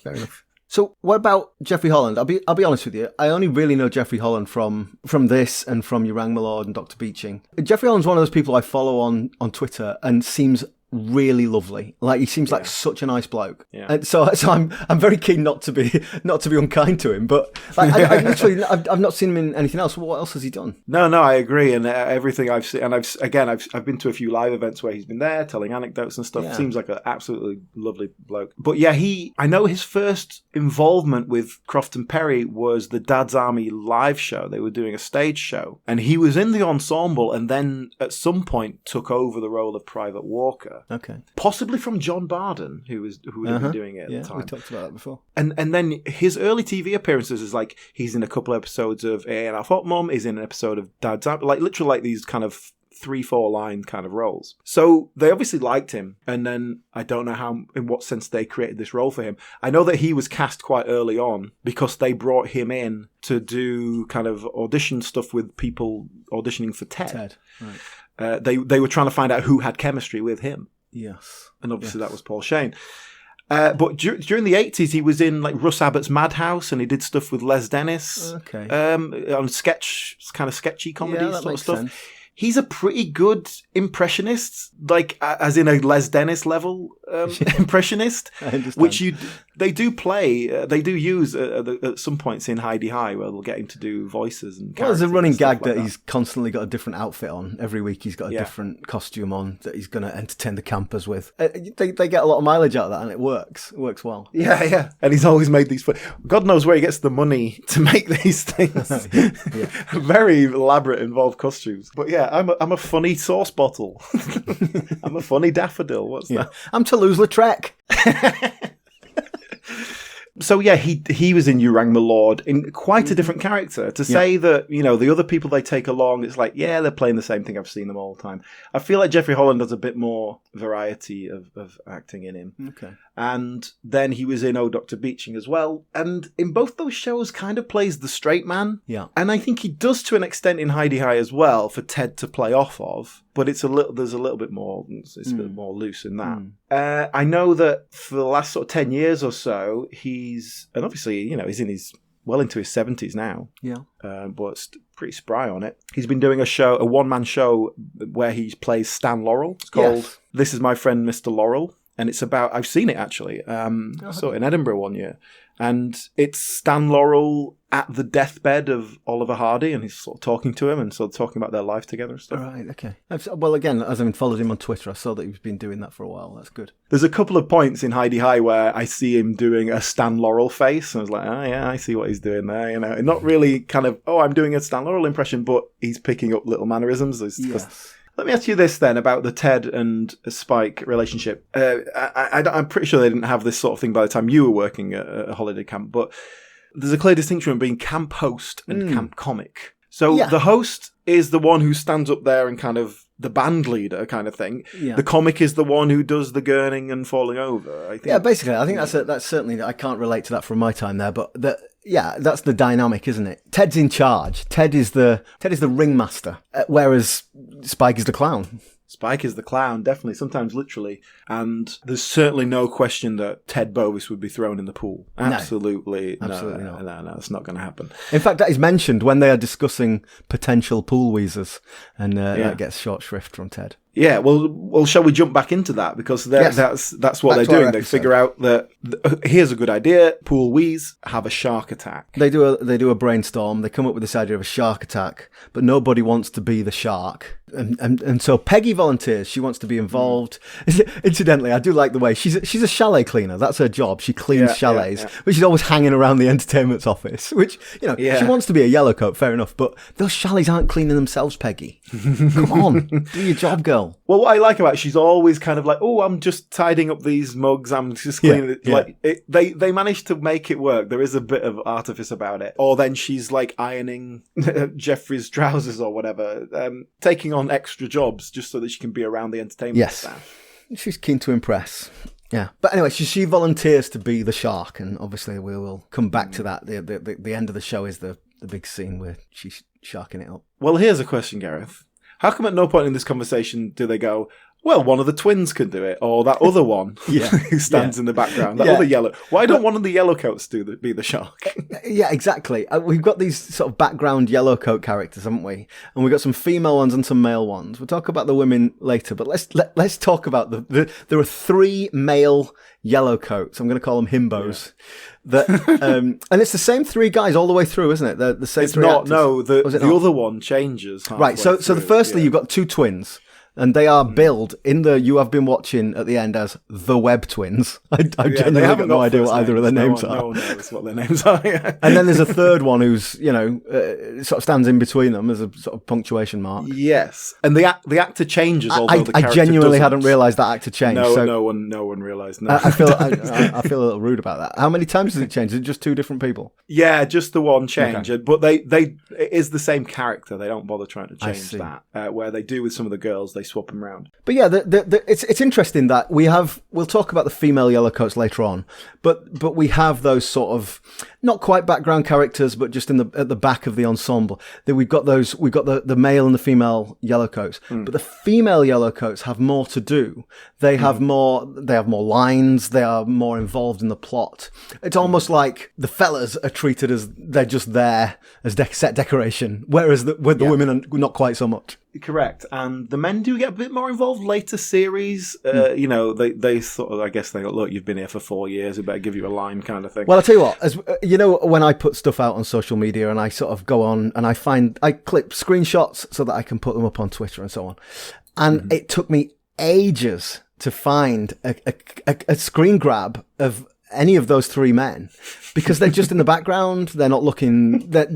Fair enough. So what about Jeffrey Holland? I'll be honest with you. I only really know Jeffrey Holland from this and from You Rang My Lord and Dr. Beeching. Jeffrey Holland's one of those people I follow on Twitter and seems really lovely. Like, he seems like such a nice bloke. Yeah. And so I'm very keen not to be unkind to him. But like, I literally I've not seen him in anything else. What else has he done? No, I agree. And everything I've seen, and I've been to a few live events where he's been there telling anecdotes and stuff. Yeah. Seems like an absolutely lovely bloke. But yeah, I know his first involvement with Croft and Perry was the Dad's Army live show. They were doing a stage show, and he was in the ensemble, and then at some point took over the role of Private Walker. Okay. Possibly from John Barden, who would have been doing it at the time. We talked about that before. And then his early TV appearances is like he's in a couple episodes of A&R Hot Mum, he's in an episode of Dad's Army, like literally like these kind of 3-4 line kind of roles. So they obviously liked him, and then I don't know in what sense they created this role for him. I know that he was cast quite early on because they brought him in to do kind of audition stuff with people auditioning for Ted. Right. They were trying to find out who had chemistry with him. Yes. And obviously that was Paul Shane. But during the 80s, he was in like Russ Abbott's Madhouse, and he did stuff with Les Dennis. Okay. On kind of sketchy comedy sort of stuff. Sense. he's a pretty good impressionist, like as in a Les Dennis level impressionist, I understand. which they do play, they do use at some points in Heidi High, where they'll get him to do voices and. Well, there's a running gag like that he's constantly got a different outfit on. Every week he's got a different costume on that he's going to entertain the campers with. They get a lot of mileage out of that, and it works. It works well. Yeah. And he's always made these. God knows where he gets the money to make these things. Very elaborate, involved costumes. But yeah, I'm a funny sauce bottle. I'm a funny daffodil. What's that? I'm Toulouse-Lautrec. So yeah, he was in You Rang My Lord in quite a different character. To say that, the other people they take along, it's like, yeah, they're playing the same thing. I've seen them all the time. I feel like Jeffrey Holland has a bit more variety of acting in him. Okay. And then he was in Oh, Dr. Beeching as well. And in both those shows kind of plays the straight man. Yeah. And I think he does to an extent in Heidi High as well for Ted to play off of. But there's a little bit more, it's a bit more loose in that. I know that for the last sort of 10 years or so, he's he's well into his 70s now. Yeah. But pretty spry on it. He's been doing a one-man show where he plays Stan Laurel. It's called This Is My Friend, Mr. Laurel. And it's about, I've seen it actually, I saw it in Edinburgh one year. And it's Stan Laurel at the deathbed of Oliver Hardy, and he's sort of talking to him and sort of talking about their life together and stuff. Right, okay. Well, again, as I followed him on Twitter, I saw that he's been doing that for a while. That's good. There's a couple of points in Heidi High where I see him doing a Stan Laurel face, and I was like, oh yeah, I see what he's doing there. Not really kind of, I'm doing a Stan Laurel impression, but he's picking up little mannerisms. Yes. Let me ask you this then about the Ted and Spike relationship. I'm pretty sure they didn't have this sort of thing by the time you were working at a holiday camp, but there's a clear distinction between camp host and camp comic. So the host is the one who stands up there and kind of the band leader kind of thing. Yeah. The comic is the one who does the gurning and falling over. I think. Yeah, basically, I think that's certainly, I can't relate to that from my time there, but that's the dynamic, isn't it? Ted's in charge. Ted is the ringmaster, whereas Spike is the clown. Spike is the clown, definitely, sometimes literally. And there's certainly no question that Ted Bovis would be thrown in the pool. Absolutely. No, it's not going to happen. In fact, that is mentioned when they are discussing potential pool wheezers, and that gets short shrift from Ted. Yeah, well, shall we jump back into that? Because that's what they're doing. They figure out that here's a good idea. Pool wheeze, have a shark attack. They do a brainstorm. They come up with this idea of a shark attack, but nobody wants to be the shark. And so Peggy volunteers. She wants to be involved. Incidentally, I do like the way she's a chalet cleaner. That's her job. She cleans chalets, but she's always hanging around the entertainment's office. Which she wants to be a yellowcoat. Fair enough, but those chalets aren't cleaning themselves, Peggy. Come on, do your job, girl. Well, what I like about it, she's always kind of like, oh, I'm just tidying up these mugs. I'm just cleaning it. Like they managed to make it work. There is a bit of artifice about it. Or then she's like ironing Jeffrey's trousers or whatever, taking on extra jobs just so that she can be around the entertainment staff. She's keen to impress. Yeah, but anyway, she volunteers to be the shark, and obviously we will come back to that. The end of the show is the big scene where she's sharking it up. Well, here's a question, Gareth. How come at no point in this conversation do they go, well, one of the twins could do it, or that other one who stands in the background, that other yellow. Why don't one of the yellowcoats be the shark? Yeah, exactly. We've got these sort of background yellowcoat characters, haven't we? And we've got some female ones and some male ones. We'll talk about the women later, but let's talk about there are 3 male yellowcoats. I'm going to call them himbos. And it's the same 3 guys all the way through, isn't it? The same. It's 3 not. actors. No, the other one changes. Right. So firstly, you've got 2 twins. And they are billed in the You Have Been Watching at the end as the Web Twins. I genuinely have no idea what either of their names are. No one knows what their names are. And then there's a third one who's, sort of stands in between them as a sort of punctuation mark. Yes. And the actor changes, although the character I genuinely doesn't. hadn't realised that actor changed. No one realised. No. I feel a little rude about that. How many times does it change? Is it just 2 different people? Yeah, just the one change. Okay. But it is the same character. They don't bother trying to change that. Where they do with some of the girls, they swap them around. But yeah, it's interesting that we'll talk about the female yellowcoats later on, but we have those sort of not quite background characters, but just at the back of the ensemble. We've got the male and the female yellowcoats, but the female yellowcoats have more to do. They have more lines. They are more involved in the plot. It's almost like the fellas are treated as they're just there as set decoration, whereas the women are not quite so much. Correct. And the men do get a bit more involved later series. You know, they sort of, I guess they go, look, you've been here for 4 years, we better give you a line kind of thing. Well, I'll tell you what, as you know, when I put stuff out on social media and I sort of go on and I clip screenshots so that I can put them up on Twitter and so on. And it took me ages to find a screen grab of any of those 3 men, because they're just in the background. They're not looking. They're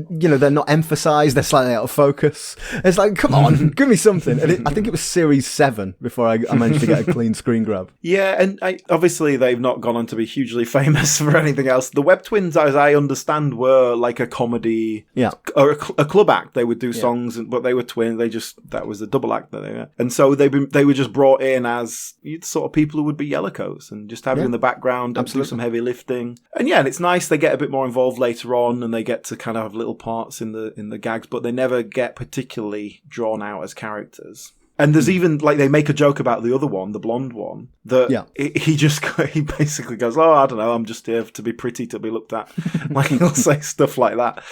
not emphasized. They're slightly out of focus. It's like, come on, give me something. And I think it was series 7 before I managed to get a clean screen grab. Yeah, and obviously they've not gone on to be hugely famous for anything else. The Web Twins, as I understand, were like a comedy, or a club act. They would do songs, but they were twins. That was a double act that they were. And so they were just brought in as sort of people who would be yellowcoats and just have it in the background and do some heavy lifting. And and it's nice. They get a bit more involved later on, and they get to kind of have little parts in the gags, but they never get particularly drawn out as characters. And there's even, like, they make a joke about the other one, the blonde one, that he basically goes, oh, I don't know, I'm just here to be pretty, to be looked at. Like, he'll say stuff like that.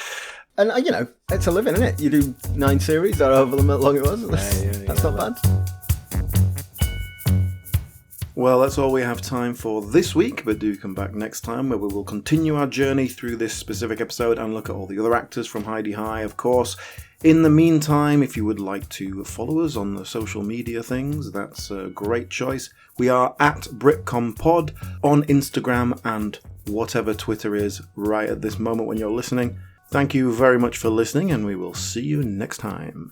And, it's a living, isn't it? You do 9 series, or however long it was. That's not bad. Well, that's all we have time for this week, but do come back next time where we will continue our journey through this specific episode and look at all the other actors from Heidi High, of course. In the meantime, if you would like to follow us on the social media things, that's a great choice. We are at BritComPod on Instagram and whatever Twitter is right at this moment when you're listening. Thank you very much for listening, and we will see you next time.